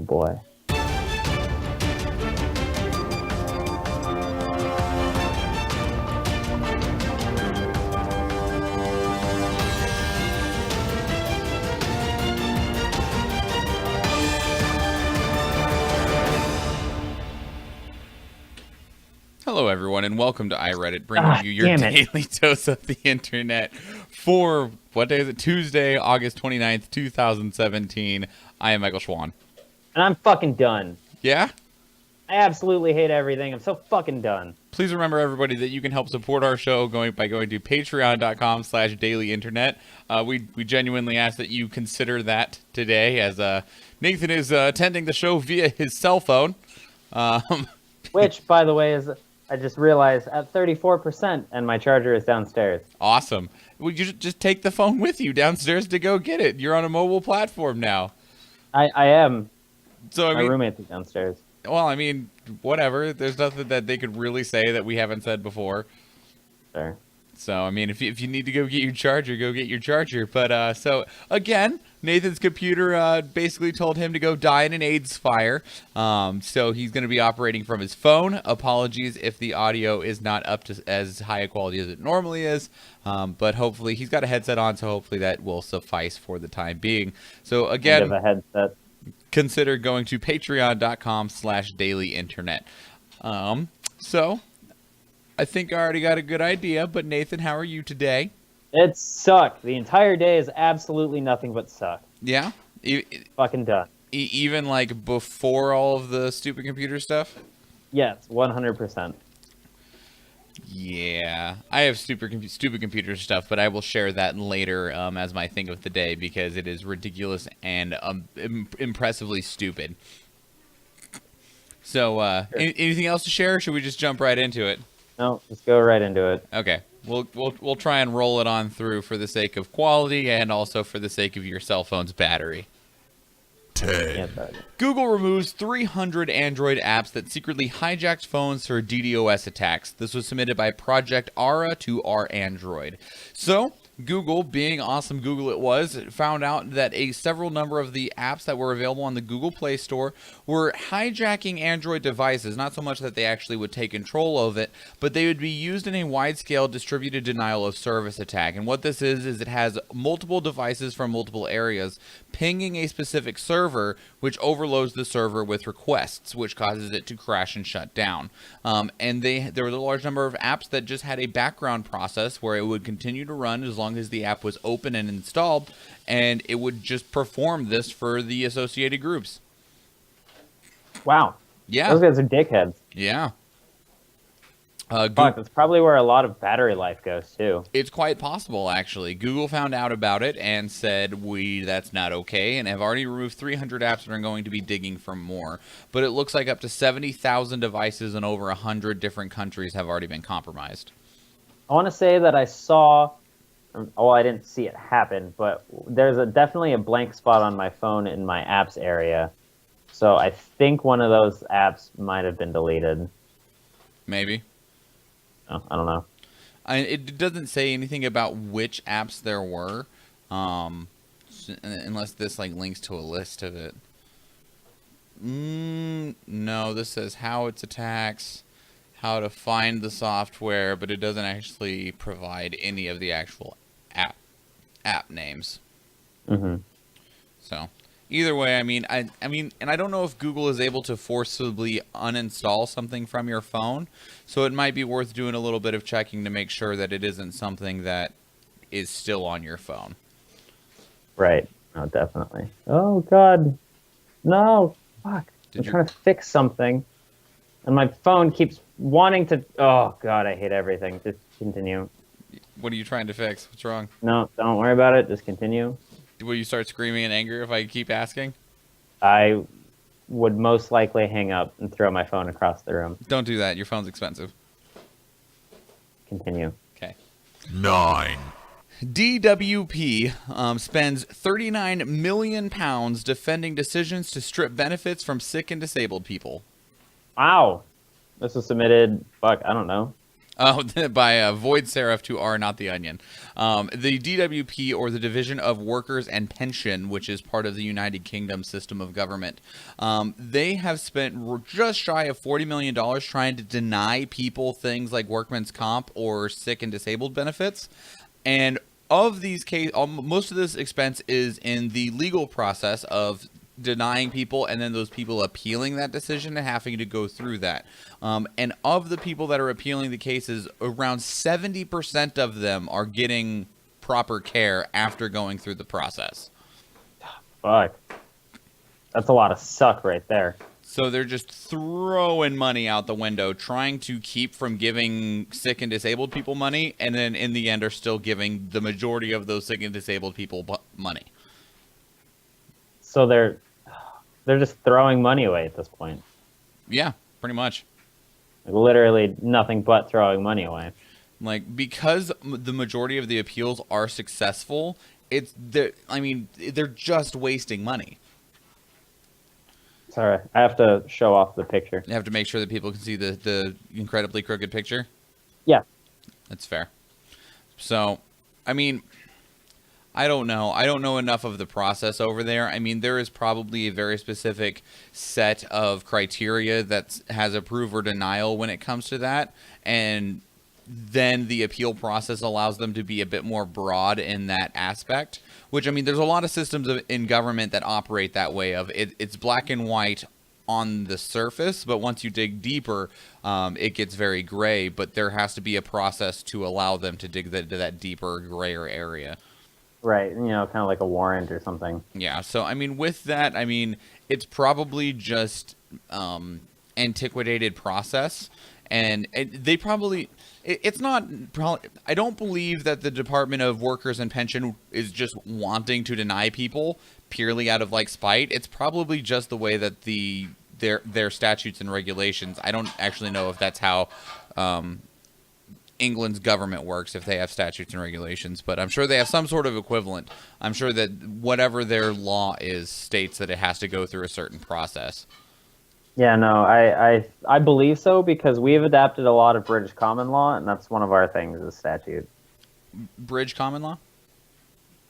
boy. Hello, everyone, and welcome to iReadit, bringing you your daily dose of the internet for, what day is it? Tuesday, August 29th, 2017. I am Michael Schwan. And I'm fucking done. Yeah? I absolutely hate everything. I'm so fucking done. Please remember, everybody, that you can help support our show by going to patreon.com/dailyinternet. We genuinely ask that you consider that today, as Nathan is attending the show via his cell phone. Which, by the way, is... I just realized at 34%, and my charger is downstairs. Awesome. Would you just take the phone with you downstairs to go get it? You're on a mobile platform now. I am. So my roommate's downstairs. Well, I mean, whatever. There's nothing that they could really say that we haven't said before. Sure. So, I mean, if you need to go get your charger, go get your charger. But, so, again, Nathan's computer basically told him to go die in an AIDS fire. So he's going to be operating from his phone. Apologies if the audio is not up to as high a quality as it normally is. But hopefully, he's got a headset on, so hopefully that will suffice for the time being. So, again, Kind of a headset. Consider going to patreon.com/dailyinternet. So... I think I already got a good idea, but Nathan, how are you today? It sucked. The entire day is absolutely nothing but suck. Yeah? Fucking done. Even, like, before all of the stupid computer stuff? Yes, 100%. Yeah. I have stupid computer stuff, but I will share that later as my thing of the day, because it is ridiculous and impressively stupid. So, sure. Anything else to share, or should we just jump right into it? No, just go right into it. Okay, we'll try and roll it on through for the sake of quality and also for the sake of your cell phone's battery. 10. Google removes 300 Android apps that secretly hijacked phones for DDoS attacks. This was submitted by Project Ara to our Android. So, Google, being awesome Google it was, found out that several number of the apps that were available on the Google Play Store were hijacking Android devices. Not so much that they actually would take control of it, but they would be used in a wide-scale distributed denial of service attack. And what this is it has multiple devices from multiple areas pinging a specific server, which overloads the server with requests, which causes it to crash and shut down. And there was a large number of apps that just had a background process where it would continue to run as long as the app was open and installed, and it would just perform this for the associated groups. Wow. Yeah. Those guys are dickheads. Yeah. Fuck, that's probably where a lot of battery life goes, too. It's quite possible, actually. Google found out about it and said, that's not okay, and have already removed 300 apps and are going to be digging for more. But it looks like up to 70,000 devices in over 100 different countries have already been compromised. I want to say that I saw... Well, I didn't see it happen, but there's definitely a blank spot on my phone in my apps area. So I think one of those apps might have been deleted. Maybe. Oh, I don't know. It doesn't say anything about which apps there were, unless this links to a list of it. No, this says how it's attacks, how to find the software, but it doesn't actually provide any of the actual app names. Mm-hmm. So, either way, I mean, and I don't know if Google is able to forcibly uninstall something from your phone, so it might be worth doing a little bit of checking to make sure that it isn't something that is still on your phone. Right. Oh, definitely. Oh, God. No. Fuck. I'm trying to fix something, and my phone keeps wanting to... Oh, God, I hate everything. Just continue. What are you trying to fix? What's wrong? No, don't worry about it. Just continue. Will you start screaming in anger if I keep asking? I would most likely hang up and throw my phone across the room. Don't do that. Your phone's expensive. Continue. Okay. 9. DWP spends £39 million defending decisions to strip benefits from sick and disabled people. Wow. This was submitted, I don't know. Oh, by Void Seraph to R, not the Onion. The DWP, or the Division of Workers and Pension, which is part of the United Kingdom system of government, they have spent just shy of $40 million trying to deny people things like workman's comp or sick and disabled benefits. And of these cases, most of this expense is in the legal process of denying people, and then those people appealing that decision and having to go through that. And of the people that are appealing the cases, around 70% of them are getting proper care after going through the process. Fuck. That's a lot of suck right there. So they're just throwing money out the window, trying to keep from giving sick and disabled people money, and then in the end are still giving the majority of those sick and disabled people money. So they're just throwing money away at this point. Yeah, pretty much. Like, literally nothing but throwing money away. Like, because the majority of the appeals are successful, they're just wasting money. Sorry, I have to show off the picture. You have to make sure that people can see the incredibly crooked picture. Yeah. That's fair. So, I mean, I don't know. I don't know enough of the process over there. I mean, there is probably a very specific set of criteria that has approve or denial when it comes to that. And then the appeal process allows them to be a bit more broad in that aspect. Which, I mean, there's a lot of systems in government that operate that way. It's black and white on the surface, but once you dig deeper, it gets very gray. But there has to be a process to allow them to dig into that deeper, grayer area. Right, kind of like a warrant or something. Yeah, so, I mean, with that, I mean, it's probably just antiquated process, and they probably... It's not... I don't believe that the Department of Workers and Pension is just wanting to deny people purely out of, like, spite. It's probably just the way that their statutes and regulations... I don't actually know if that's how... England's government works, if they have statutes and regulations, but I'm sure they have some sort of equivalent. I'm sure that whatever their law is states that it has to go through a certain process. Yeah, no, I believe so, because we've adapted a lot of British common law, and that's one of our things is statute. Bridge common law?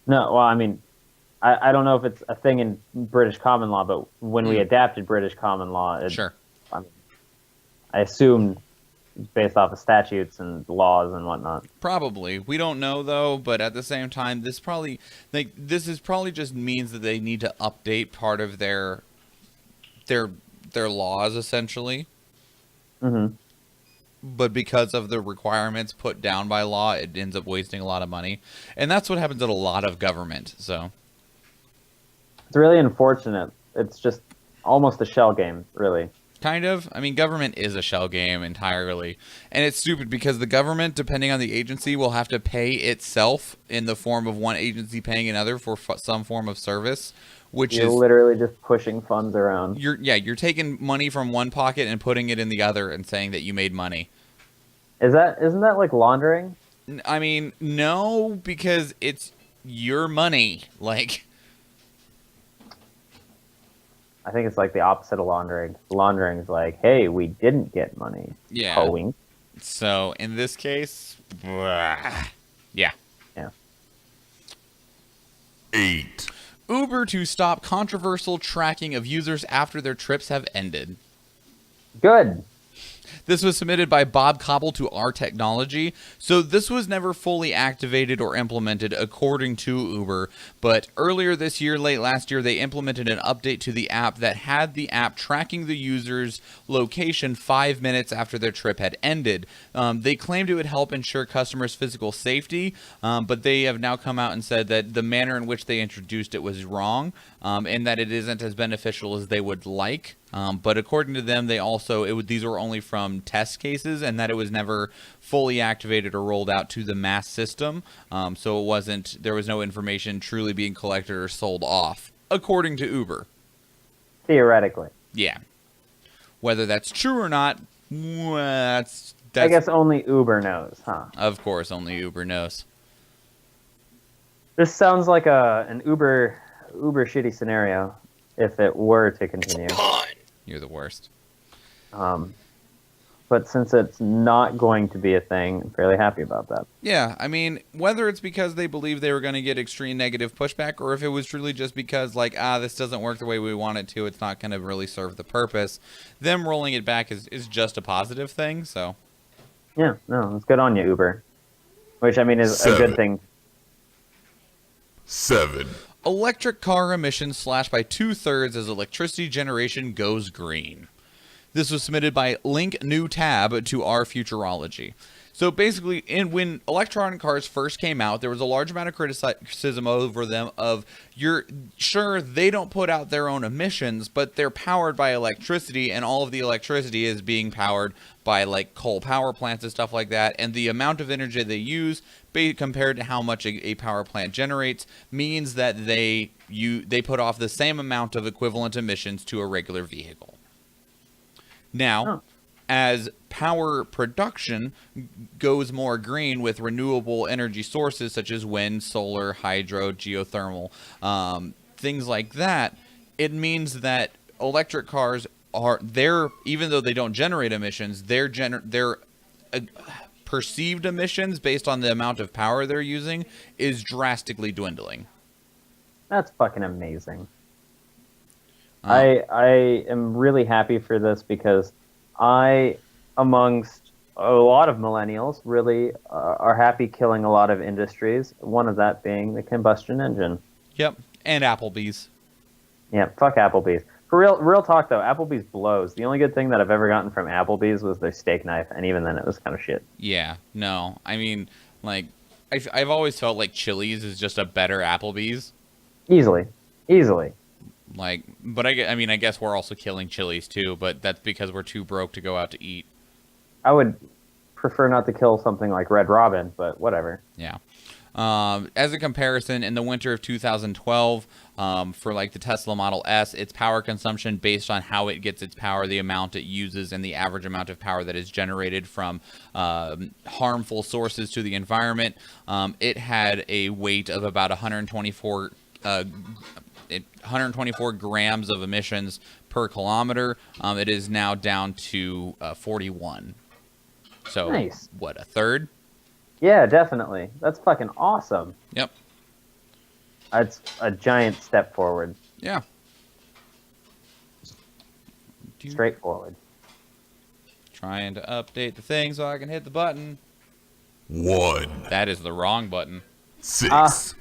No, well, I mean, I don't know if it's a thing in British common law, but when we adapted British common law, Sure. I assumed based off of statutes and laws and whatnot. Probably. We don't know, though, but at the same time, this is probably just means that they need to update part of their laws, essentially. Mm-hmm. But because of the requirements put down by law, it ends up wasting a lot of money. And that's what happens in a lot of government, so. It's really unfortunate. It's just almost a shell game, really. Kind of. I mean, government is a shell game entirely. And it's stupid because the government, depending on the agency, will have to pay itself in the form of one agency paying another for some form of service, which you're literally just pushing funds around. You're taking money from one pocket and putting it in the other and saying that you made money. Isn't that like laundering? I mean, no, because it's your money. Like, I think it's like the opposite of laundering. Laundering is like, hey, we didn't get money. Yeah. Hoeing. So, in this case, yeah. Yeah. 8. Uber to stop controversial tracking of users after their trips have ended. Good. This was submitted by Bob Cobble to Our Technology. So this was never fully activated or implemented according to Uber, but earlier this year, late last year, they implemented an update to the app that had the app tracking the user's location 5 minutes after their trip had ended. They claimed it would help ensure customers' physical safety, but they have now come out and said that the manner in which they introduced it was wrong, and that it isn't as beneficial as they would like. But according to them, these were only from test cases, and that it was never fully activated or rolled out to the mass system. So there was no information truly being collected or sold off, according to Uber. Theoretically. Yeah. Whether that's true or not, that's I guess only Uber knows, huh? Of course, only Uber knows. This sounds like an Uber shitty scenario if it were to continue. You're the worst. But but since it's not going to be a thing, I'm fairly happy about that. Yeah, I mean, whether it's because they believe they were going to get extreme negative pushback, or if it was truly just because, like, this doesn't work the way we want it to, it's not going to really serve the purpose, them rolling it back is just a positive thing, so. Yeah, no, it's good on you, Uber. Which, I mean, is a good thing. 7. Electric car emissions slashed by 2/3 as electricity generation goes green. This was submitted by Link New Tab to Our Futurology. So basically, when electronic cars first came out, there was a large amount of criticism over them of, sure, they don't put out their own emissions, but they're powered by electricity, and all of the electricity is being powered by, like, coal power plants and stuff like that, and the amount of energy they use compared to how much a power plant generates means that they put off the same amount of equivalent emissions to a regular vehicle. Now, as power production goes more green with renewable energy sources such as wind, solar, hydro, geothermal, things like that, it means that electric cars even though they don't generate emissions, their perceived emissions based on the amount of power they're using is drastically dwindling. That's fucking amazing. I am really happy for this because amongst a lot of millennials, really are happy killing a lot of industries. One of that being the combustion engine. Yep, and Applebee's. Yeah, fuck Applebee's. For real talk though, Applebee's blows. The only good thing that I've ever gotten from Applebee's was their steak knife, and even then it was kind of shit. Yeah, no, I mean, like, I've always felt like Chili's is just a better Applebee's. Easily. Like, but I mean, I guess we're also killing Chili's too, but that's because we're too broke to go out to eat. I would prefer not to kill something like Red Robin, but whatever. Yeah. As a comparison, in the winter of 2012, for like the Tesla Model S, its power consumption based on how it gets its power, the amount it uses, and the average amount of power that is generated from harmful sources to the environment, it had a weight of about 124 grams of emissions per kilometer. It is now down to 41. So, nice. What, a third? Yeah, definitely. That's fucking awesome. Yep. That's a giant step forward. Yeah. Straightforward. Trying to update the thing so I can hit the button. 1. That is the wrong button. 6.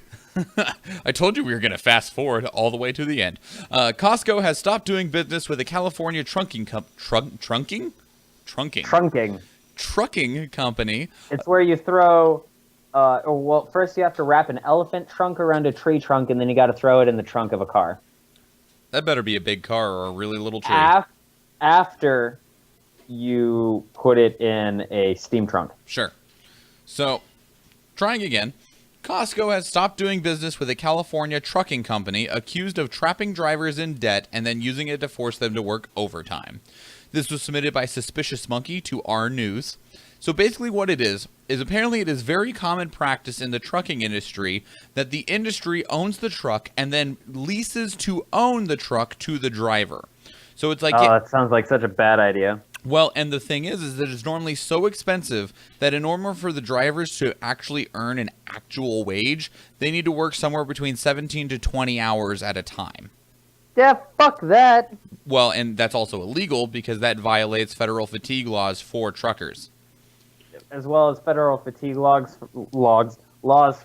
I told you we were going to fast forward all the way to the end. Costco has stopped doing business with a California trucking company. It's where you throw, well, first you have to wrap an elephant trunk around a tree trunk, and then you got to throw it in the trunk of a car. That better be a big car or a really little tree. After you put it in a steam trunk. Sure. So, trying again. Costco has stopped doing business with a California trucking company accused of trapping drivers in debt and then using it to force them to work overtime. This was submitted by Suspicious Monkey to Our News. So basically what it is apparently it is very common practice in the trucking industry that the industry owns the truck and then leases to own the truck to the driver. So it's like... Oh, that sounds like such a bad idea. Well, and the thing is that it's normally so expensive that in order for the drivers to actually earn an actual wage, they need to work somewhere between 17 to 20 hours at a time. Yeah, fuck that. Well, and that's also illegal because that violates federal fatigue laws for truckers. As well as federal fatigue laws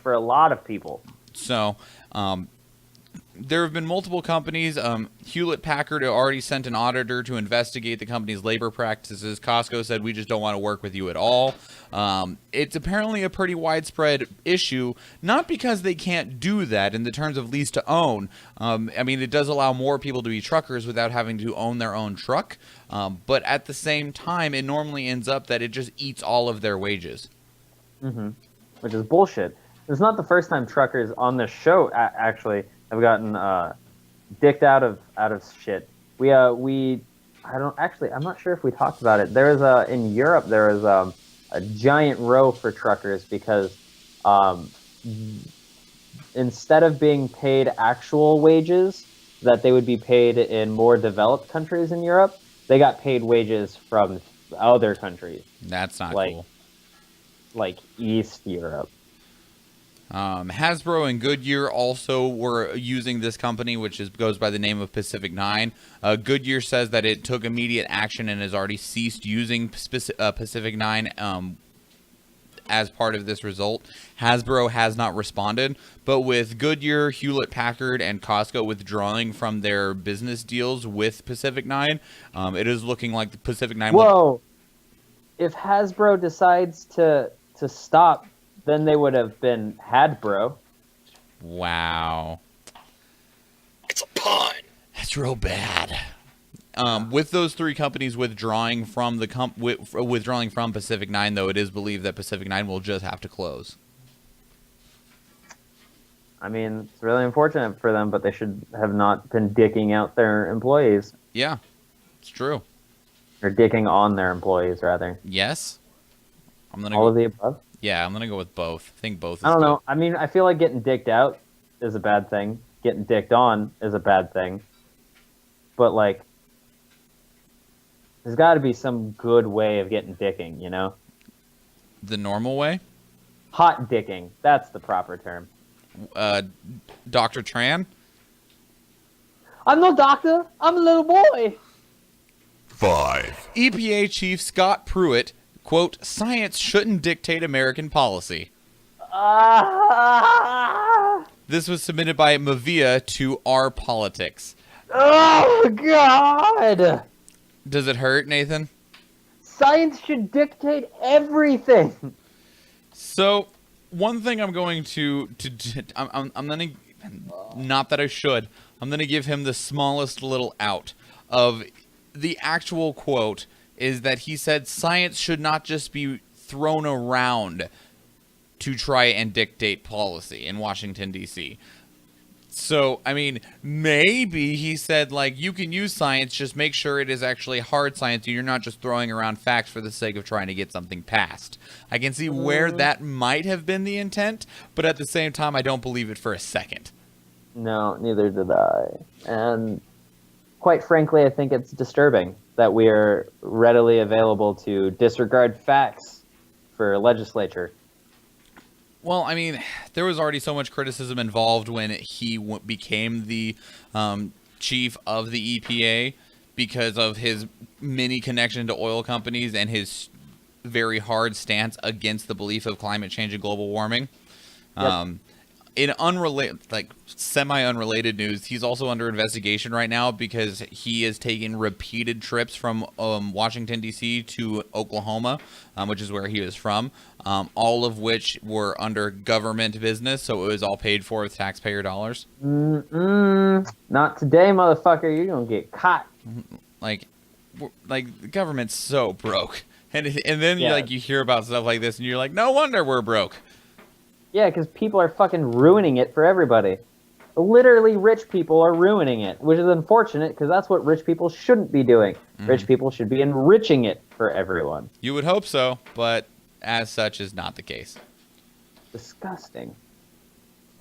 for a lot of people. So, there have been multiple companies. Hewlett-Packard already sent an auditor to investigate the company's labor practices. Costco said, we just don't want to work with you at all. It's apparently a pretty widespread issue, not because they can't do that in the terms of lease to own. I mean, it does allow more people to be truckers without having to own their own truck. But at the same time, it normally ends up that it just eats all of their wages. Mm-hmm. Which is bullshit. It's not the first time truckers on this show actually have gotten dicked out of shit. I'm not sure if we talked about it. There is in Europe there is a giant row for truckers because instead of being paid actual wages that they would be paid in more developed countries in Europe, they got paid wages from other countries, That's not like cool. like East Europe. Hasbro and Goodyear also were using this company, which goes by the name of Pacific 9. Goodyear says that it took immediate action and has already ceased using Pacific 9 as part of this result. Hasbro has not responded, but with Goodyear, Hewlett-Packard, and Costco withdrawing from their business deals with Pacific 9, it is looking like the Pacific 9 Whoa! If Hasbro decides to stop, then they would have been Hadbro. Wow. It's a pun. That's real bad. With those three companies withdrawing from withdrawing from Pacific 9, though, it is believed that Pacific 9 will just have to close. I mean, it's really unfortunate for them, but they should have not been dicking out their employees. Yeah, it's true. Or dicking on their employees, rather. Yes. I'm gonna All go, of the above? yeah, I'm gonna go with both. I think both is I don't good. know. I mean, I feel like getting dicked out is a bad thing. Getting dicked on is a bad thing. But, like, there's got to be some good way of getting dicking, you know? The normal way? Hot dicking. That's the proper term. Dr. Tran? I'm no doctor. I'm a little boy. 5, EPA Chief Scott Pruitt, quote, "Science shouldn't dictate American policy." This was submitted by Mavia to Our Politics. Oh, God. Does it hurt, Nathan? Science should dictate everything. So, one thing I'm going to I'm going to, not that I should, I'm going to give him the smallest little out of the actual quote is that he said science should not just be thrown around to try and dictate policy in Washington, D.C. So, I mean, maybe he said, like, you can use science, just make sure it is actually hard science and you're not just throwing around facts for the sake of trying to get something passed. I can see where that might have been the intent, but at the same time, I don't believe it for a second. No, neither did I. And quite frankly, I think it's disturbing that we are readily available to disregard facts for legislature. Well, I mean, there was already so much criticism involved when he became the chief of the EPA because of his mini connection to oil companies and his very hard stance against the belief of climate change and global warming. Yep. In semi-unrelated news, he's also under investigation right now because he has taken repeated trips from Washington, D.C. to Oklahoma, which is where he was from, all of which were under government business, so it was all paid for with taxpayer dollars. Not today, motherfucker. You're going to get caught. Like the government's so broke. And then Yeah. you hear about stuff like this, and you're like, no wonder we're broke. Yeah, because people are fucking ruining it for everybody. Literally, rich people are ruining it, which is unfortunate because that's what rich people shouldn't be doing. Rich people should be enriching it for everyone. You would hope so, but as such is not the case. Disgusting.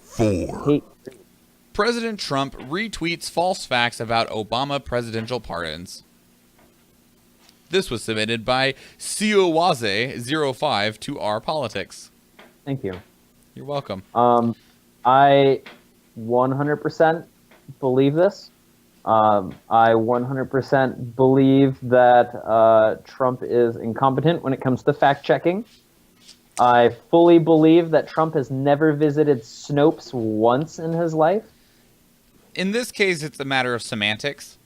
4, Hate. President Trump retweets false facts about Obama presidential pardons. This was submitted by Siowaze05 to Our Politics. Thank you. You're welcome. I 100% believe this. I 100% believe that Trump is incompetent when it comes to fact-checking. I fully believe that Trump has never visited Snopes once in his life. In this case, it's a matter of semantics.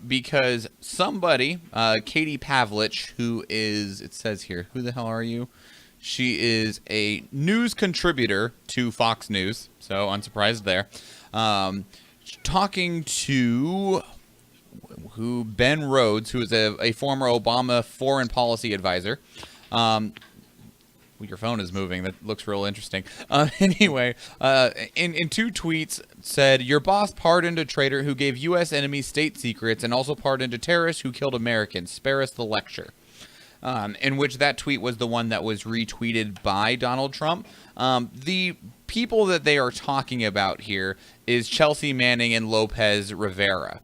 Because somebody, Katie Pavlich, who is, it says here, who the hell are you? She is a news contributor to Fox News, so unsurprised there. Talking to Ben Rhodes, who is a former Obama foreign policy advisor. Your phone is moving. That looks real interesting. Anyway, in two tweets said, "Your boss pardoned a traitor who gave U.S. enemies state secrets and also pardoned a terrorist who killed Americans. Spare us the lecture." In which that tweet was the one that was retweeted by Donald Trump. The people that they are talking about here is Chelsea Manning and Lopez Rivera.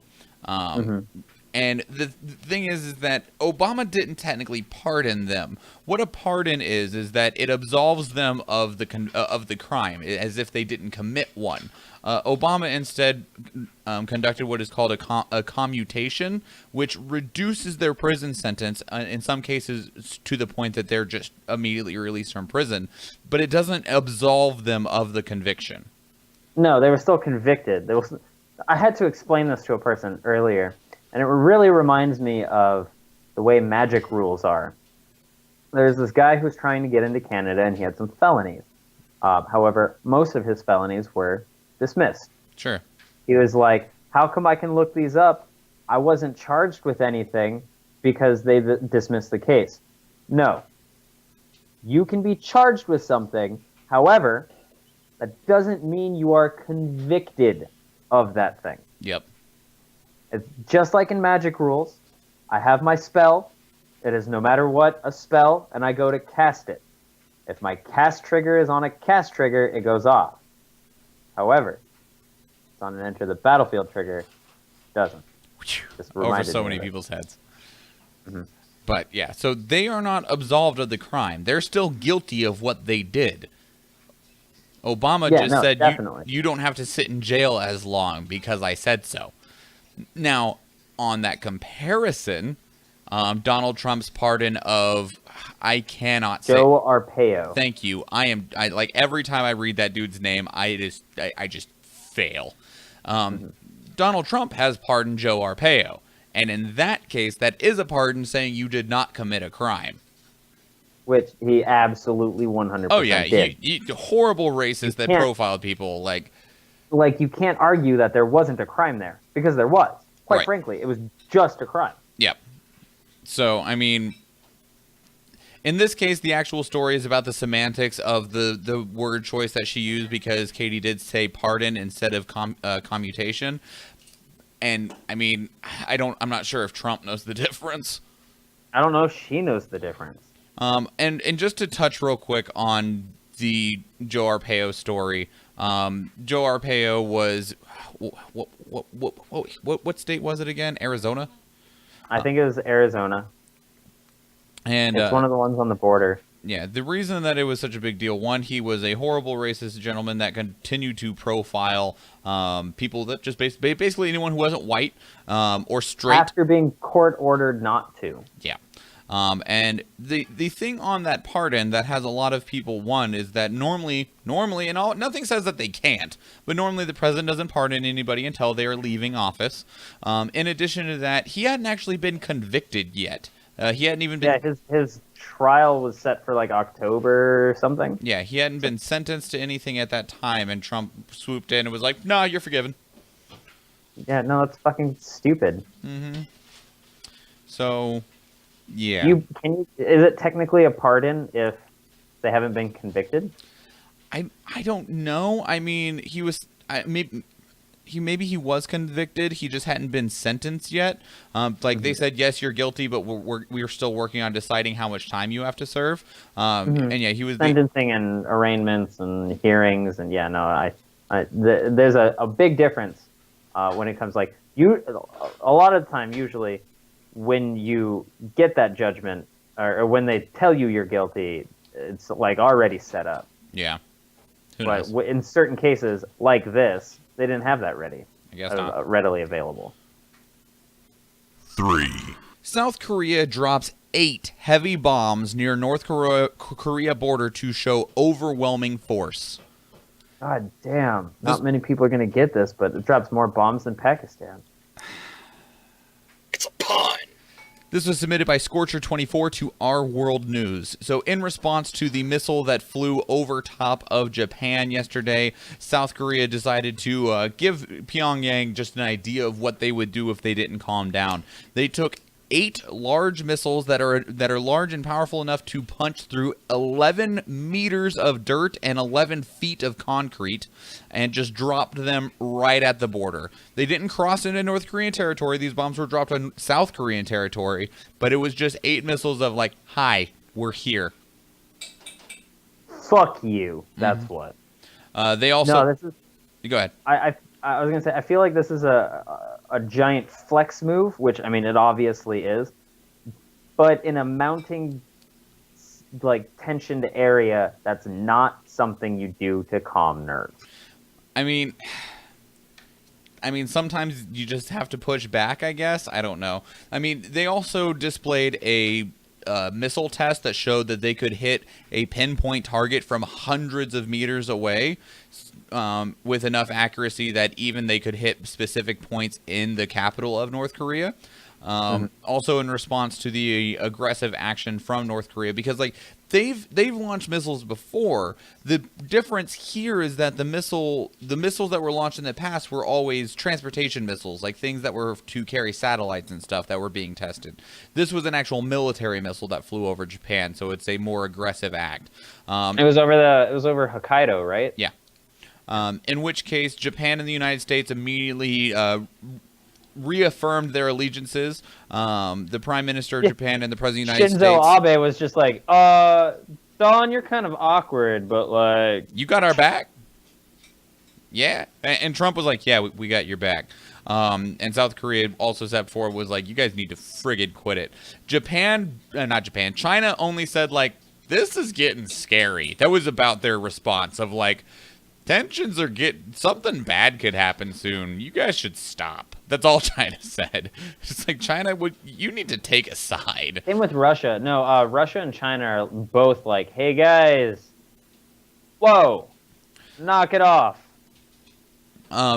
And the thing is that Obama didn't technically pardon them. What a pardon is that it absolves them of the crime, as if they didn't commit one. Obama instead conducted what is called a commutation, which reduces their prison sentence in some cases to the point that they're just immediately released from prison, but it doesn't absolve them of the conviction. No, they were still convicted. I had to explain this to a person earlier, and it really reminds me of the way magic rules are. There's this guy who's trying to get into Canada, and he had some felonies. However, most of his felonies were dismissed. Sure. He was like, how come I can look these up? I wasn't charged with anything because they dismissed the case. No. You can be charged with something. However, that doesn't mean you are convicted of that thing. Yep. It's just like in magic rules. I have my spell. It is no matter what a spell, and I go to cast it. If my cast trigger is on a cast trigger, it goes off. However, it's on an enter the battlefield trigger, it doesn't. Just Over so many people's heads. Mm-hmm. But yeah, so they are not absolved of the crime. They're still guilty of what they did. Obama said you don't have to sit in jail as long because I said so. Now, on that comparison, Donald Trump's pardon of I cannot say Joe Arpaio. Thank you. I like every time I read that dude's name, I just fail. Donald Trump has pardoned Joe Arpaio, and in that case, that is a pardon saying you did not commit a crime. Which he absolutely 100% Oh yeah, did. he horrible racist that profiled people like you can't argue that there wasn't a crime there because there was. Quite frankly, it was just a crime. Yep. So I mean, in this case, the actual story is about the semantics of the word choice that she used because Katie did say pardon instead of commutation, and I mean, I'm not sure if Trump knows the difference. I don't know if she knows the difference. And just to touch real quick on the Joe Arpaio story, Joe Arpaio was what state was it again? Arizona? I think it was Arizona. And it's one of the ones on the border. Yeah, the reason that it was such a big deal, one, he was a horrible racist gentleman that continued to profile people that just basically anyone who wasn't white or straight. After being court ordered not to. Yeah. And the thing on that pardon that has a lot of people, one, is that normally, and nothing says that they can't, but normally the president doesn't pardon anybody until they are leaving office. In addition to that, he hadn't actually been convicted yet. He hadn't even been... Yeah, his trial was set for like October or something. Yeah, he hadn't been sentenced to anything at that time, and Trump swooped in and was like, "No, you're forgiven." Yeah, no, that's fucking stupid. Mm-hmm. So... Yeah. Is it technically a pardon if they haven't been convicted? I don't know. I mean, he was maybe he was convicted. He just hadn't been sentenced yet. They said, yes, you're guilty, but we're still working on deciding how much time you have to serve. And yeah, he was sentencing and arraignments and hearings, and yeah, no, there's a big difference when it comes a lot of the time usually. When you get that judgment, or when they tell you you're guilty, it's like already set up. Yeah. But in certain cases, like this, they didn't have that ready. I guess not. Readily available. 3. South Korea drops 8 heavy bombs near North Korea border to show overwhelming force. God damn. Not many people are going to get this, but it drops more bombs than Pakistan. It's a pun. This was submitted by Scorcher24 to Our World News. So in response to the missile that flew over top of Japan yesterday, South Korea decided to give Pyongyang just an idea of what they would do if they didn't calm down. They took 8 large missiles that are large and powerful enough to punch through 11 meters of dirt and 11 feet of concrete and just dropped them right at the border. They didn't cross into North Korean territory. These bombs were dropped on South Korean territory, but it was just 8 missiles of like, hi, we're here. Fuck you. That's what. They also... No, this is... Go ahead. I I was gonna say, I feel like this is a giant flex move, which I mean, it obviously is, but in a mounting like tensioned area, that's not something you do to calm nerves. I mean, sometimes you just have to push back, I guess. I don't know. I mean, they also displayed a missile test that showed that they could hit a pinpoint target from hundreds of meters away with enough accuracy that even they could hit specific points in the capital of North Korea. Also in response to the aggressive action from North Korea, because like they've launched missiles before. The difference here is that the missiles that were launched in the past were always transportation missiles, like things that were to carry satellites and stuff that were being tested. This was an actual military missile that flew over Japan, so it's a more aggressive act. It was over Hokkaido, right? Yeah. In which case, Japan and the United States immediately reaffirmed their allegiances. The Prime Minister of Japan and the President of the United States. Shinzo Abe was just like, Don, you're kind of awkward, but like... You got our back? Yeah. And Trump was like, yeah, we got your back. And South Korea also stepped forward, was like, you guys need to friggin' quit it. China only said like, this is getting scary. That was about their response of like, tensions are something bad could happen soon. You guys should stop. That's all China said. It's like, China, you need to take a side. Same with Russia. No, Russia and China are both like, hey guys, whoa, knock it off.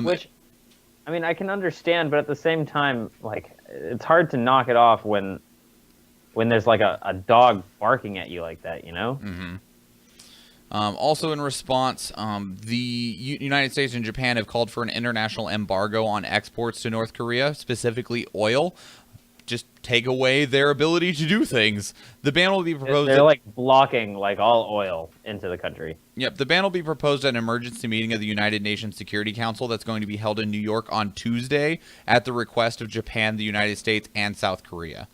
Which, I mean, I can understand, but at the same time, like, it's hard to knock it off when there's like a dog barking at you like that, you know? Mm-hmm. Also in response, the United States and Japan have called for an international embargo on exports to North Korea, specifically oil. Just take away their ability to do things. The ban will be proposed... They're like blocking like all oil into the country. Yep, the ban will be proposed at an emergency meeting of the United Nations Security Council that's going to be held in New York on Tuesday at the request of Japan, the United States, and South Korea.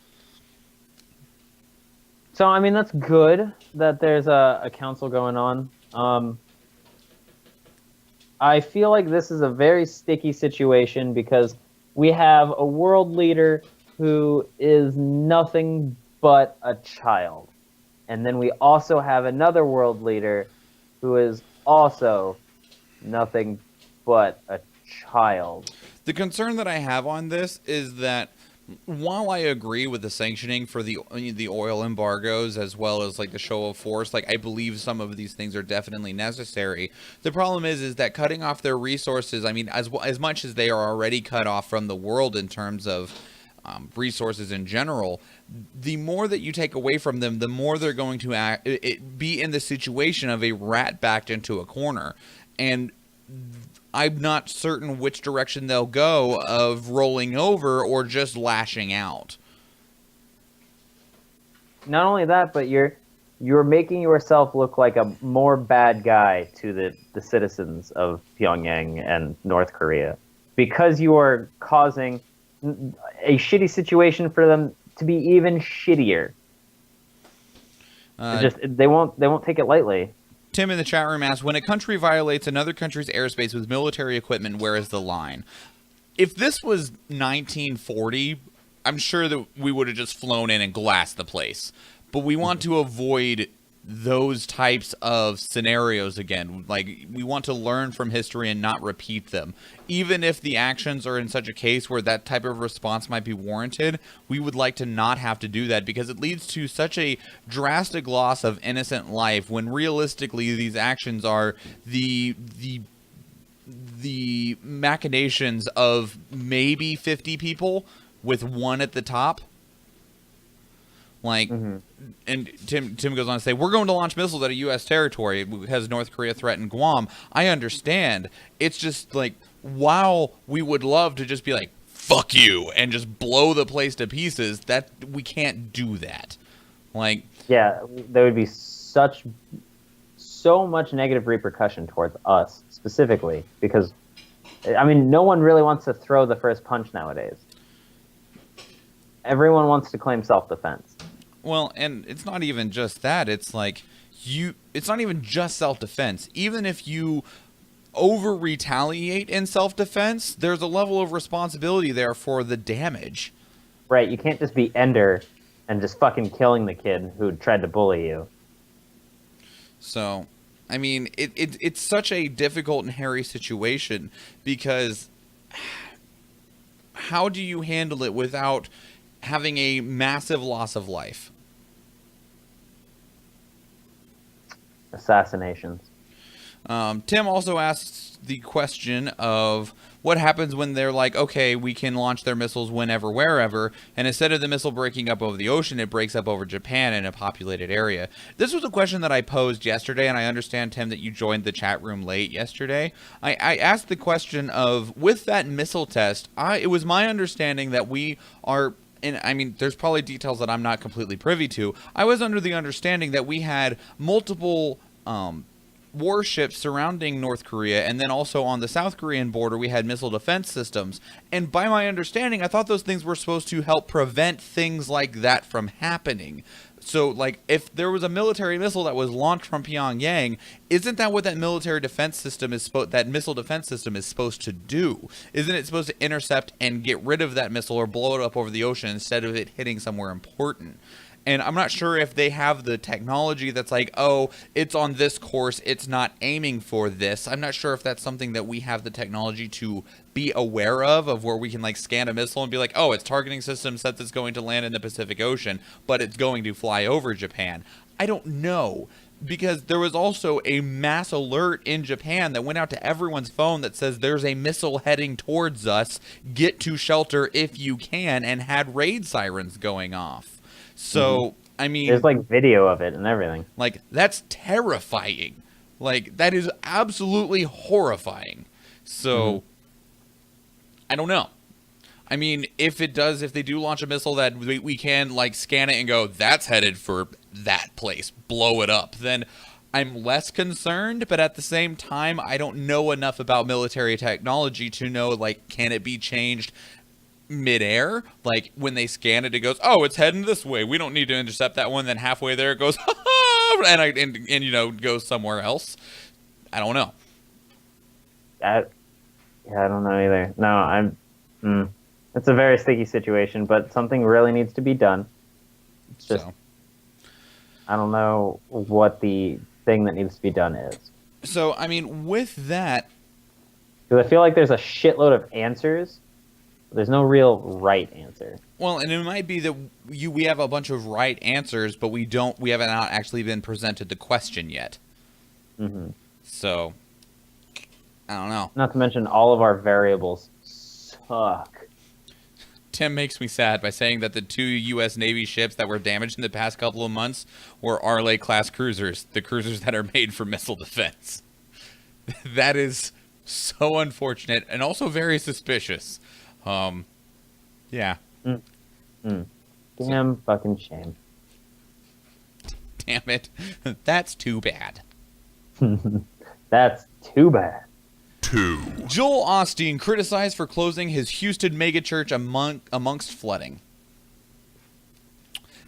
So, I mean, that's good that there's a council going on. I feel like this is a very sticky situation because we have a world leader who is nothing but a child. And then we also have another world leader who is also nothing but a child. The concern that I have on this is that while I agree with the sanctioning for the oil embargoes as well as like the show of force, like I believe some of these things are definitely necessary. The problem is that cutting off their resources, I mean, as much as they are already cut off from the world in terms of resources in general, the more that you take away from them, the more they're going to be in the situation of a rat backed into a corner. And I'm not certain which direction they'll go of rolling over or just lashing out. Not only that, but you're making yourself look like a more bad guy to the citizens of Pyongyang and North Korea because you are causing a shitty situation for them to be even shittier. They won't take it lightly. Tim in the chat room asks, when a country violates another country's airspace with military equipment, where is the line? If this was 1940, I'm sure that we would have just flown in and glassed the place. But we want to avoid those types of scenarios again. Like, we want to learn from history and not repeat them. Even if the actions are in such a case where that type of response might be warranted, we would like to not have to do that because it leads to such a drastic loss of innocent life when realistically these actions are the machinations of maybe 50 people with one at the top. Like, and Tim goes on to say, we're going to launch missiles at a U.S. territory because North Korea threatened Guam. I understand. It's just like, while we would love to just be like, fuck you, and just blow the place to pieces, that we can't do that. Like, yeah, there would be so much negative repercussion towards us specifically because, I mean, no one really wants to throw the first punch nowadays. Everyone wants to claim self-defense. Well, and it's not even just that. It's like it's not even just self-defense. Even if you over retaliate in self-defense, there's a level of responsibility there for the damage. Right, you can't just be Ender and just fucking killing the kid who tried to bully you. So, I mean, it's such a difficult and hairy situation because how do you handle it without having a massive loss of life? Assassinations. Tim also asks the question of what happens when they're like, okay, we can launch their missiles whenever, wherever, and instead of the missile breaking up over the ocean, it breaks up over Japan in a populated area. This was a question that I posed yesterday, and I understand, Tim, that you joined the chat room late yesterday. I asked the question of, with that missile test, it was my understanding that we are... And I mean, there's probably details that I'm not completely privy to. I was under the understanding that we had multiple warships surrounding North Korea, and then also on the South Korean border we had missile defense systems. And by my understanding, I thought those things were supposed to help prevent things like that from happening. So, like, if there was a military missile that was launched from Pyongyang, isn't that what that military defense system is that missile defense system is supposed to do? Isn't it supposed to intercept and get rid of that missile or blow it up over the ocean instead of it hitting somewhere important? And I'm not sure if they have the technology that's like, oh, it's on this course, it's not aiming for this. I'm not sure if that's something that we have the technology to be aware of where we can like scan a missile and be like, oh, its targeting system says it's going to land in the Pacific Ocean, but it's going to fly over Japan. I don't know. Because there was also a mass alert in Japan that went out to everyone's phone that says there's a missile heading towards us, get to shelter if you can, and had raid sirens going off. So, I mean... There's, like, video of it and everything. Like, that's terrifying. Like, that is absolutely horrifying. So, I don't know. I mean, if they do launch a missile that we can, like, scan it and go, that's headed for that place, blow it up, then I'm less concerned, but at the same time, I don't know enough about military technology to know, like, can it be changed midair? Like, when they scan it, it goes, oh, it's heading this way, we don't need to intercept that one, then halfway there it goes, and you know, goes somewhere else. I don't know. I don't know either. No, it's a very sticky situation, but something really needs to be done. It's just, I don't know what the thing that needs to be done is. So, I mean, with that... Because I feel like there's a shitload of answers. There's no real right answer. Well, and it might be that we have a bunch of right answers, but we haven't not actually been presented the question yet. Mm-hmm. So, I don't know. Not to mention all of our variables suck. Tim makes me sad by saying that the 2 U.S. Navy ships that were damaged in the past couple of months were Arleigh-class cruisers, the cruisers that are made for missile defense. That is so unfortunate and also very suspicious. Yeah. Damn fucking shame. Damn it. That's too bad. That's too bad. 2. Joel Osteen criticized for closing his Houston megachurch amongst flooding.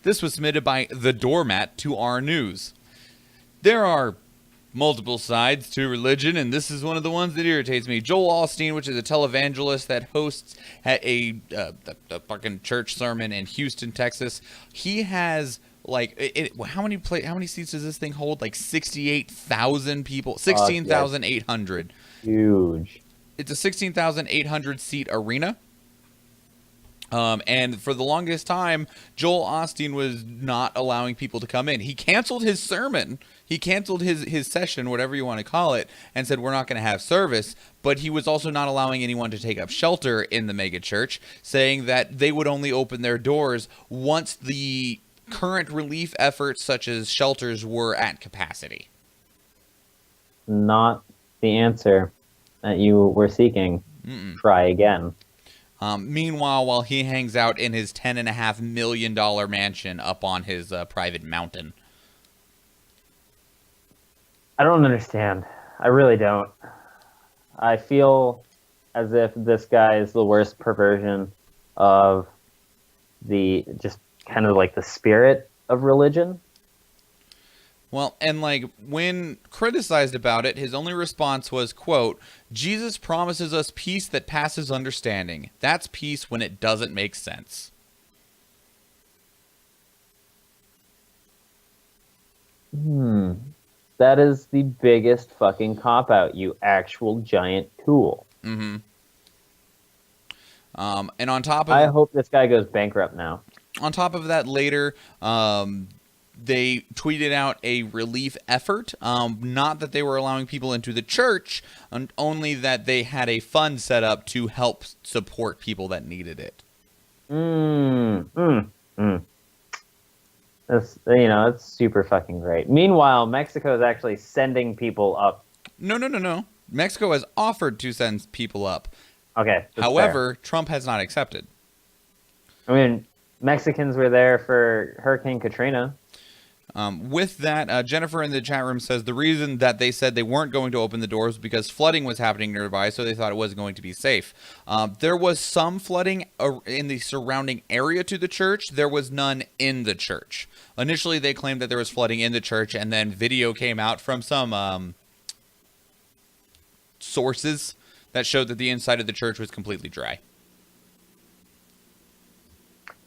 This was submitted by The Doormat to our news. There are multiple sides to religion, and this is one of the ones that irritates me. Joel Osteen, which is a televangelist that hosts a fucking church sermon in Houston, Texas, he has like how many seats does this thing hold? Like 68,000 people, 16,800. Huge. It's a 16,800 seat arena. And for the longest time, Joel Osteen was not allowing people to come in. He canceled his sermon. He canceled his session, whatever you want to call it, and said, we're not going to have service. But he was also not allowing anyone to take up shelter in the megachurch, saying that they would only open their doors once the current relief efforts, such as shelters, were at capacity. Not the answer that you were seeking. Try again. Meanwhile, while he hangs out in his $10.5 million mansion up on his private mountain. I don't understand. I really don't. I feel as if this guy is the worst perversion of the just kind of like the spirit of religion. Well, and like when criticized about it, his only response was, quote, "Jesus promises us peace that passes understanding. That's peace when it doesn't make sense." That is the biggest fucking cop-out, you actual giant tool. Mm-hmm. And on top of I hope this guy goes bankrupt now. On top of that, later, they tweeted out a relief effort. Not that they were allowing people into the church, only that they had a fund set up to help support people that needed it. That's, it's super fucking great. Meanwhile, Mexico is actually sending people up. No. Mexico has offered to send people up. Okay. However, fair. Trump has not accepted. I mean, Mexicans were there for Hurricane Katrina. With that, Jennifer in the chat room says the reason that they said they weren't going to open the doors was because flooding was happening nearby, so they thought it wasn't going to be safe. There was some flooding in the surrounding area to the church. There was none in the church. Initially, they claimed that there was flooding in the church, and then video came out from some sources that showed that the inside of the church was completely dry.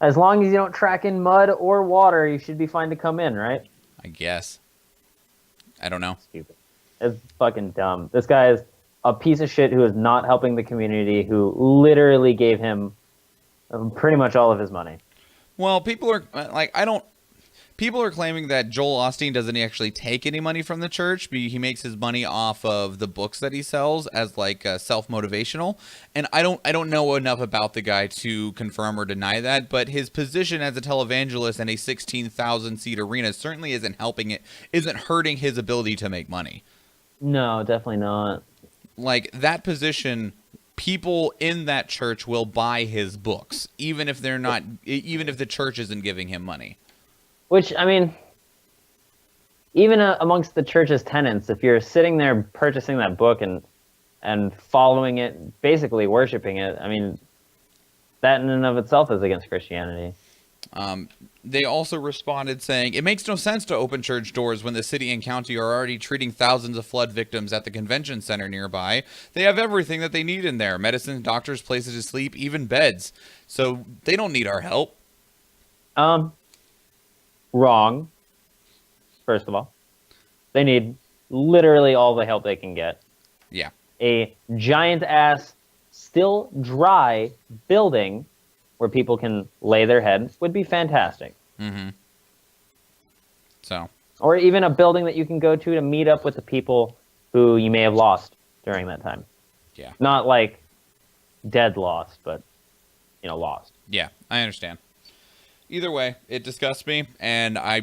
As long as you don't track in mud or water, you should be fine to come in, right? I guess. I don't know. Stupid. It's fucking dumb. This guy is a piece of shit who is not helping the community, who literally gave him pretty much all of his money. Well, people are like, people are claiming that Joel Osteen doesn't actually take any money from the church. He makes his money off of the books that he sells as like self-motivational. And I don't know enough about the guy to confirm or deny that, but his position as a televangelist in a 16,000 seat arena certainly isn't hurting his ability to make money. No, definitely not. Like that position, people in that church will buy his books, even if the church isn't giving him money. Which, I mean, even amongst the church's tenants, if you're sitting there purchasing that book and following it, basically worshiping it, I mean, that in and of itself is against Christianity. They also responded saying, "It makes no sense to open church doors when the city and county are already treating thousands of flood victims at the convention center nearby. They have everything that they need in there. Medicine, doctors, places to sleep, even beds. So they don't need our help." Wrong. First of all, they need literally all the help they can get. Yeah. A giant ass, still dry building where people can lay their head would be fantastic. Mm-hmm. So. Or even a building that you can go to meet up with the people who you may have lost during that time. Yeah. Not like dead lost, but lost. Yeah, I understand. Either way, it disgusts me, and no.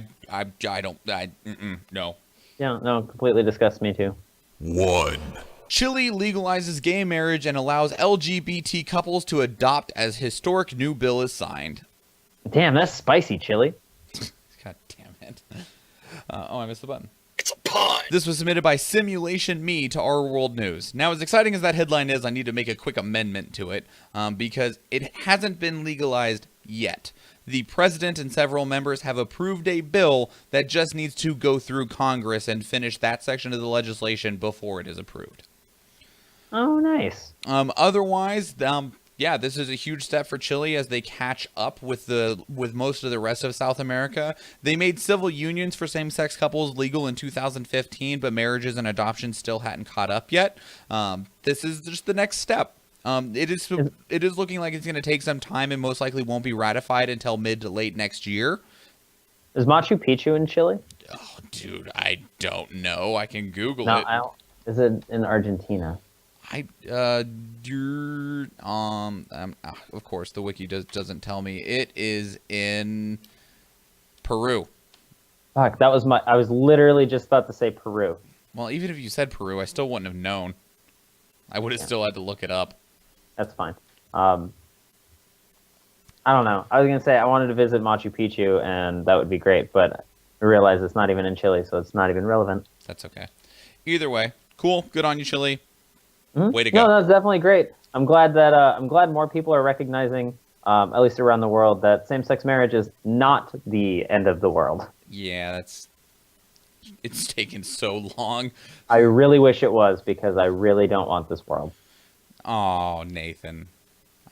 Yeah, no, completely disgusts me too. 1. Chile legalizes gay marriage and allows LGBT couples to adopt as historic new bill is signed. Damn, that's spicy, Chile. God damn it. I missed the button. It's a pun. This was submitted by Simulation Me to Our World News. Now, as exciting as that headline is, I need to make a quick amendment to it because it hasn't been legalized yet. The president and several members have approved a bill that just needs to go through Congress and finish that section of the legislation before it is approved. Oh, nice. Otherwise, this is a huge step for Chile as they catch up with most of the rest of South America. They made civil unions for same-sex couples legal in 2015, but marriages and adoptions still hadn't caught up yet. This is just the next step. It is looking like it's going to take some time and most likely won't be ratified until mid to late next year. Is Machu Picchu in Chile? Oh, dude, I don't know. I can Google No, it. Is it in Argentina? Of course, the wiki doesn't tell me. It is in Peru. Fuck, I was literally just about to say Peru. Well, even if you said Peru, I still wouldn't have known. I would have still had to look it up. That's fine. I don't know. I was going to say I wanted to visit Machu Picchu, and that would be great, but I realize it's not even in Chile, so it's not even relevant. That's okay. Either way, cool. Good on you, Chile. Mm-hmm. Way to go. No, that's definitely great. I'm glad more people are recognizing, at least around the world, that same-sex marriage is not the end of the world. Yeah, that's It's taken so long. I really wish it was, because I really don't want this world. Oh, Nathan.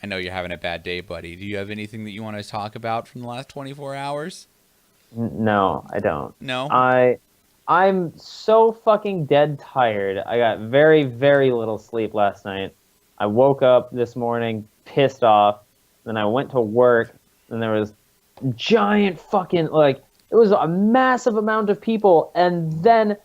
I know you're having a bad day, buddy. Do you have anything that you want to talk about from the last 24 hours? No, I don't. No? I'm so fucking dead tired. I got very, very little sleep last night. I woke up this morning pissed off. Then I went to work, and there was giant fucking, like, it was a massive amount of people. And then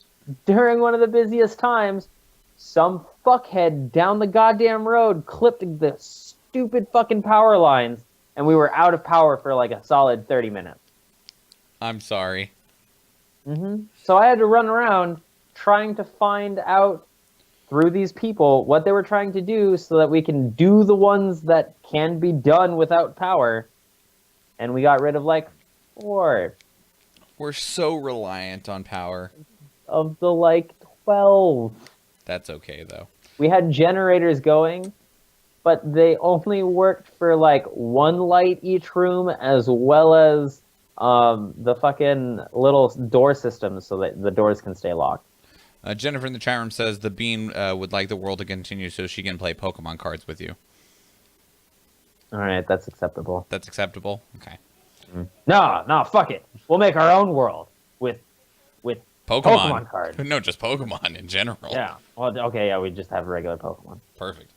during one of the busiest times, some fuckhead down the goddamn road clipped the stupid fucking power lines, and we were out of power for like a solid 30 minutes. I'm sorry. So I had to run around trying to find out through these people what they were trying to do so that we can do the ones that can be done without power. And we got rid of like 4 We're so reliant on power. of the like 12. That's okay, though. We had generators going, but they only worked for like 1 light each room, as well as the fucking little door systems so that the doors can stay locked. Jennifer in the chat room says the Bean would like the world to continue so she can play Pokemon cards with you. All right, that's acceptable. That's acceptable? Okay. No, fuck it. We'll make our own world with Pokemon cards. No, just Pokemon in general. Yeah. Well, okay, yeah, we just have regular Pokemon. Perfect.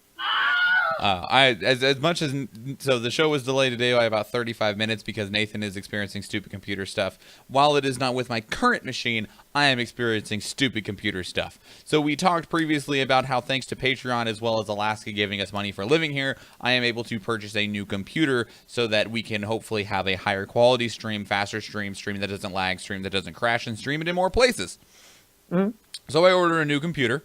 As much as so the show was delayed today by about 35 minutes because Nathan is experiencing stupid computer stuff. While it is not with my current machine, I am experiencing stupid computer stuff. So we talked previously about how thanks to Patreon as well as Alaska giving us money for living here, I am able to purchase a new computer so that we can hopefully have a higher quality stream, faster stream that doesn't lag, stream that doesn't crash, and stream it in more places. So I ordered a new computer.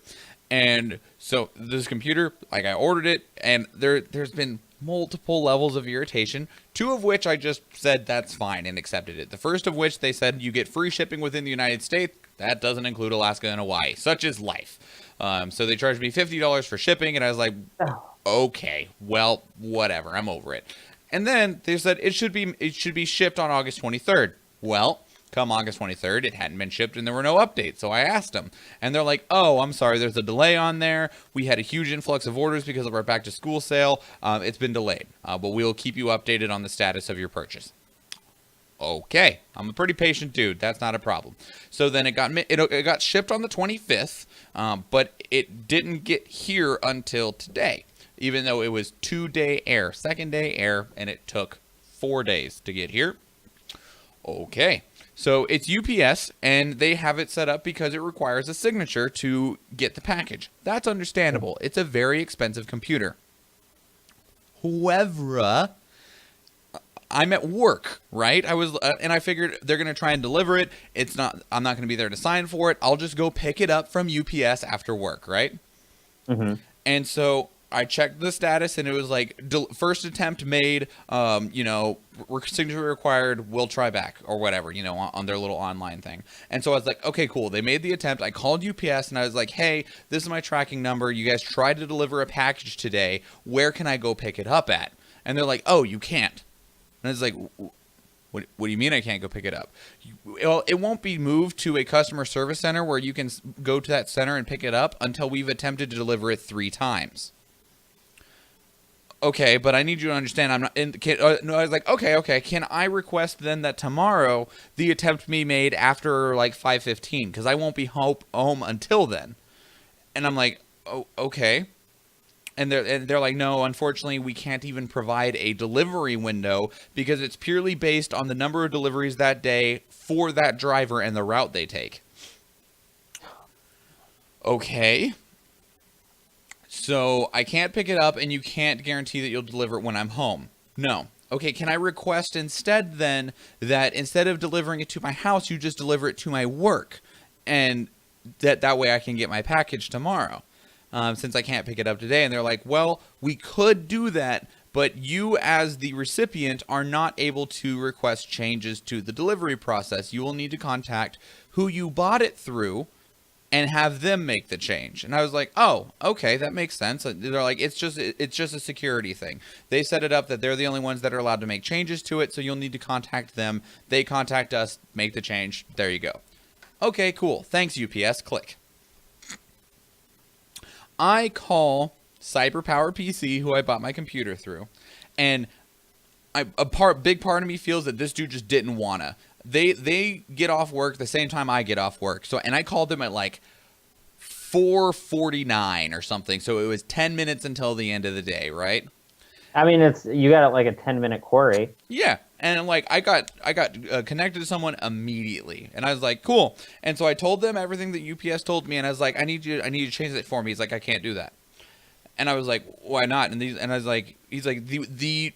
And so this computer, like I ordered it, and there's been multiple levels of irritation, 2 of which I just said that's fine and accepted it. The first of which they said you get free shipping within the United States. That doesn't include Alaska and Hawaii. Such is life. So they charged me $50 for shipping, and I was like, okay, well, whatever, I'm over it. And then they said it should be shipped on August 23rd. Well, come August 23rd, it hadn't been shipped and there were no updates. So I asked them, and they're like, oh, I'm sorry, there's a delay on there. We had a huge influx of orders because of our back to school sale. It's been delayed, but we will keep you updated on the status of your purchase. Okay, I'm a pretty patient dude. That's not a problem. So then it got shipped on the 25th, but it didn't get here until today, even though it was 2-day air, 2nd-day air, and it took 4 days to get here. Okay. So it's UPS, and they have it set up because it requires a signature to get the package. That's understandable. It's a very expensive computer. However, I'm at work, right? And I figured they're going to try and deliver it. I'm not going to be there to sign for it. I'll just go pick it up from UPS after work, right? And so I checked the status, and it was like first attempt made, signature required, we'll try back, or whatever, on their little online thing. And so I was like, okay, cool. They made the attempt. I called UPS, and I was like, hey, this is my tracking number. You guys tried to deliver a package today. Where can I go pick it up at? And they're like, oh, you can't. And I was like, what do you mean I can't go pick it up? Well, it won't be moved to a customer service center where you can go to that center and pick it up until we've attempted to deliver it 3 times. Okay, but I need you to understand I'm not no, I was like, okay, can I request then that tomorrow the attempt be made after like 5:15 because I won't be home until then. And I'm like, oh, okay. And they're like, no, unfortunately we can't even provide a delivery window because it's purely based on the number of deliveries that day for that driver and the route they take. Okay. So I can't pick it up, and you can't guarantee that you'll deliver it when I'm home. No. Okay, can I request instead then that instead of delivering it to my house, you just deliver it to my work, and that way I can get my package tomorrow, since I can't pick it up today? And they're like, well, we could do that, but you as the recipient are not able to request changes to the delivery process. You will need to contact who you bought it through and have them make the change. And I was like, oh, okay, that makes sense. They're like, it's just a security thing. They set it up that they're the only ones that are allowed to make changes to it, so you'll need to contact them. They contact us, make the change. There you go. Okay, cool. Thanks, UPS. Click. I call CyberPower PC, who I bought my computer through, and big part of me feels that this dude just didn't wanna. They get off work the same time I get off work. And I called them at like 4:49 or something. So it was 10 minutes until the end of the day, right? I mean, you got like a 10-minute query. Yeah, and like I got connected to someone immediately, and I was like, cool. And so I told them everything that UPS told me, and I was like, I need you to change it for me. He's like, I can't do that, and I was like, why not? And I was like, he's like, the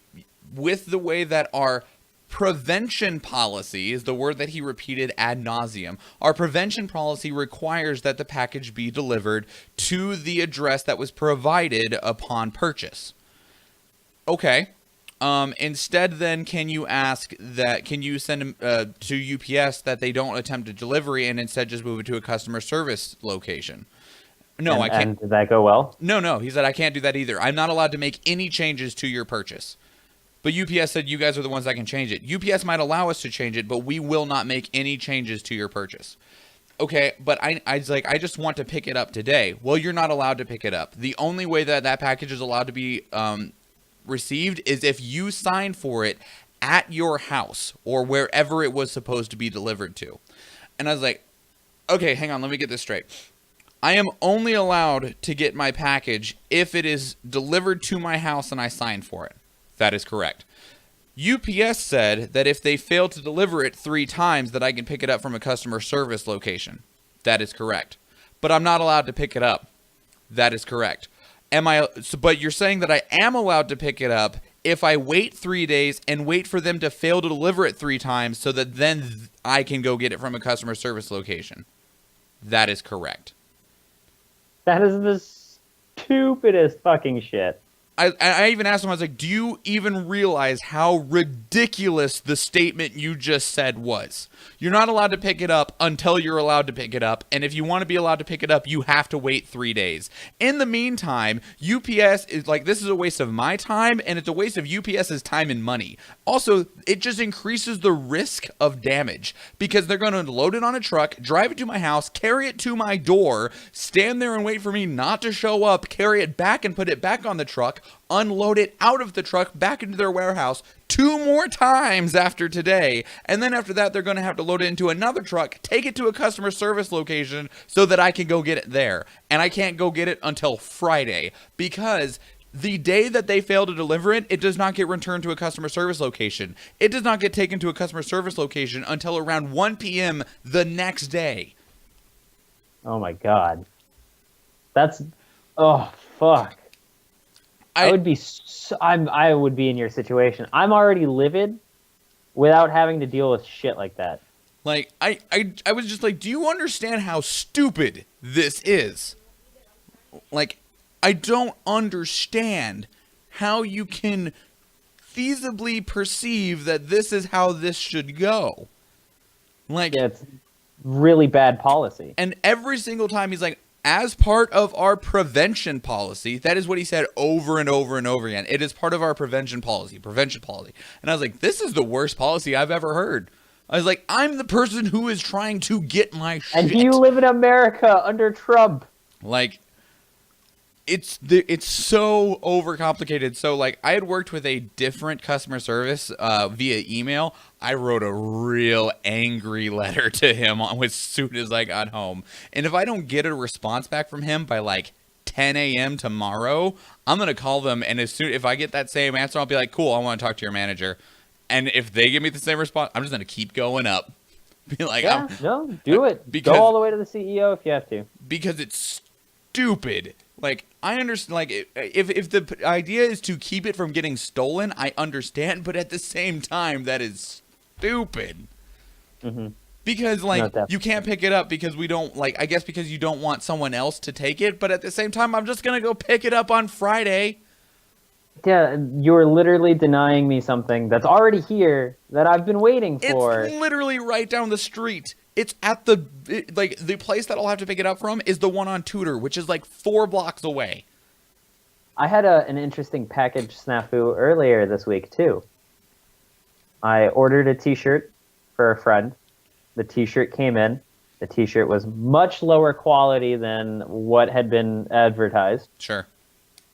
with the way that our prevention policy is the word that he repeated ad nauseum. Our prevention policy requires that the package be delivered to the address that was provided upon purchase. Okay. Instead, then, can you send them to UPS that they don't attempt a delivery and instead just move it to a customer service location? No, I can't. And did that go well? No. He said, I can't do that either. I'm not allowed to make any changes to your purchase. But UPS said, you guys are the ones that can change it. UPS might allow us to change it, but we will not make any changes to your purchase. Okay, but I was like, I just want to pick it up today. Well, you're not allowed to pick it up. The only way that package is allowed to be received is if you sign for it at your house or wherever it was supposed to be delivered to. And I was like, okay, hang on, let me get this straight. I am only allowed to get my package if it is delivered to my house and I sign for it. That is correct. UPS said that if they fail to deliver it 3 times that I can pick it up from a customer service location. That is correct. But I'm not allowed to pick it up. That is correct. But you're saying that I am allowed to pick it up if I wait 3 days and wait for them to fail to deliver it 3 times so that then I can go get it from a customer service location. That is correct. That is the stupidest fucking shit. I even asked him, I was like, do you even realize how ridiculous the statement you just said was? You're not allowed to pick it up until you're allowed to pick it up. And if you want to be allowed to pick it up, you have to wait 3 days. In the meantime, UPS is like, this is a waste of my time and it's a waste of UPS's time and money. Also, it just increases the risk of damage because they're going to load it on a truck, drive it to my house, carry it to my door, stand there and wait for me not to show up, carry it back and put it back on the truck, unload it out of the truck back into their warehouse 2 more times after today, and then after that they're going to have to load it into another truck, take it to a customer service location so that I can go get it there, and I can't go get it until Friday because the day that they fail to deliver it, it does not get returned to a customer service location. It does not get taken to a customer service location until around 1 p.m. the next day. Oh my god. That's... oh, fuck. I would be in your situation. I'm already livid without having to deal with shit like that. Like, I was just like, do you understand how stupid this is? Like, I don't understand how you can feasibly perceive that this is how this should go. Like, yeah, it's really bad policy. And every single time he's like, as part of our prevention policy, that is what he said over and over and over again. It is part of our prevention policy. And I was like, this is the worst policy I've ever heard. I was like, I'm the person who is trying to get my shit. And you live in America under Trump. Like, it's so overcomplicated. So, like, I had worked with a different customer service via email. I wrote a real angry letter to him as soon as I got home. And if I don't get a response back from him by, like, 10 a.m. tomorrow, I'm going to call them. And if I get that same answer, I'll be like, cool, I want to talk to your manager. And if they give me the same response, I'm just going to keep going up. Be like, yeah, no, do it. Go all the way to the CEO if you have to. Because it's stupid. Like, I understand, like, if the idea is to keep it from getting stolen, I understand, but at the same time, that is stupid. Mm-hmm. Because, like, No, you can't pick it up because we don't, like, I guess because you don't want someone else to take it, but at the same time, I'm just going to go pick it up on Friday. Yeah, you're literally denying me something that's already here that I've been waiting for. It's literally right down the street. It's at the place that I'll have to pick it up from is the one on Tudor, which is like 4 blocks away. I had an interesting package snafu earlier this week, too. I ordered a t-shirt for a friend. The t-shirt came in. The T-shirt was much lower quality than what had been advertised. Sure.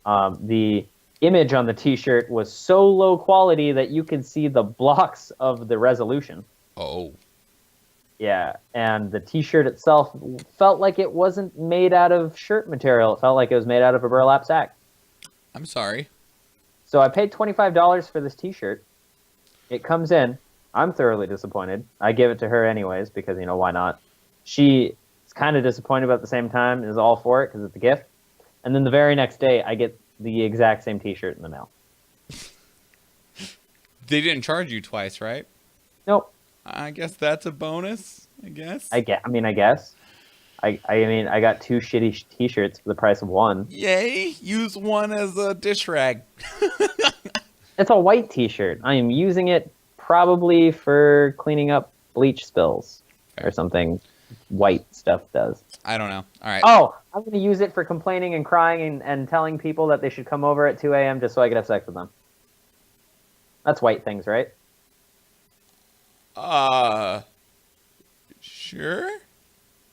The image on the T-shirt was so low quality that you could see the blocks of the resolution. Oh. Yeah, and the T-shirt itself felt like it wasn't made out of shirt material. It felt like it was made out of a burlap sack. I'm sorry. So I paid $25 for this T-shirt. It comes in. I'm thoroughly disappointed. I give it to her anyways because, why not? She is kind of disappointed, but at the same time is all for it because it's a gift. And then the very next day, I get the exact same T-shirt in the mail. They didn't charge you twice, right? Nope. I guess that's a bonus, I guess. I guess. I got 2 shitty T-shirts for the price of one. Yay! Use one as a dish rag. It's a white T-shirt. I am using it probably for cleaning up bleach spills or something white stuff does. I don't know. All right. Oh, I'm going to use it for complaining and crying and telling people that they should come over at 2 a.m. just so I could have sex with them. That's white things, right? Sure.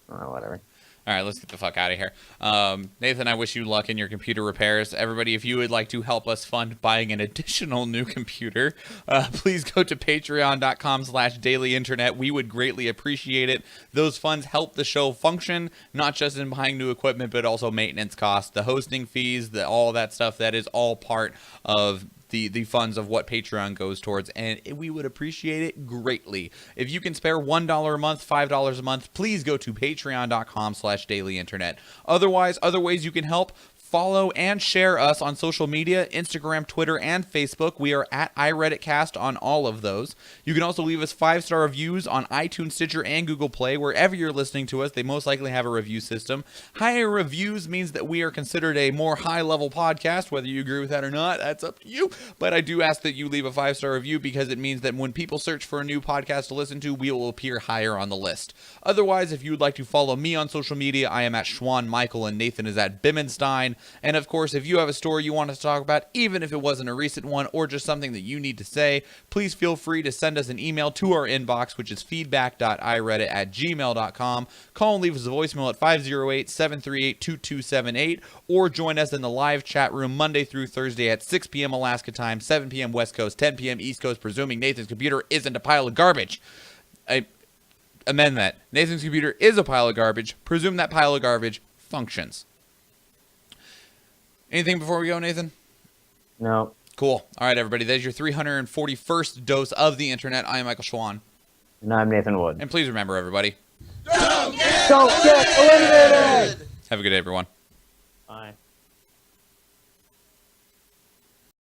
Oh, whatever. All right, let's get the fuck out of here. Nathan, I wish you luck in your computer repairs. Everybody, if you would like to help us fund buying an additional new computer, please go to patreon.com/dailyinternet. We would greatly appreciate it. Those funds help the show function, not just in buying new equipment, but also maintenance costs, the hosting fees, all that stuff. That is all part of the funds of what Patreon goes towards, and we would appreciate it greatly. If you can spare $1 a month, $5 a month, please go to patreon.com/dailyinternet. Otherwise, other ways you can help: follow and share us on social media, Instagram, Twitter, and Facebook. We are at iReaditCast on all of those. You can also leave us 5-star reviews on iTunes, Stitcher, and Google Play. Wherever you're listening to us, they most likely have a review system. Higher reviews means that we are considered a more high-level podcast. Whether you agree with that or not, that's up to you. But I do ask that you leave a 5-star review because it means that when people search for a new podcast to listen to, we will appear higher on the list. Otherwise, if you would like to follow me on social media, I am at Schwan Michael and Nathan is at Bimmenstein. And of course, if you have a story you want us to talk about, even if it wasn't a recent one or just something that you need to say, please feel free to send us an email to our inbox, which is feedback.ireddit@gmail.com. Call and leave us a voicemail at 508-738-2278, or join us in the live chat room Monday through Thursday at 6 p.m. Alaska time, 7 p.m. West Coast, 10 p.m. East Coast, presuming Nathan's computer isn't a pile of garbage. I amend that. Nathan's computer is a pile of garbage. Presume that pile of garbage functions. Anything before we go, Nathan? No. Cool. All right, everybody. There's your 341st dose of the internet. I am Michael Schwan. And I'm Nathan Wood. And please remember, everybody, Don't get eliminated! have a good day, everyone.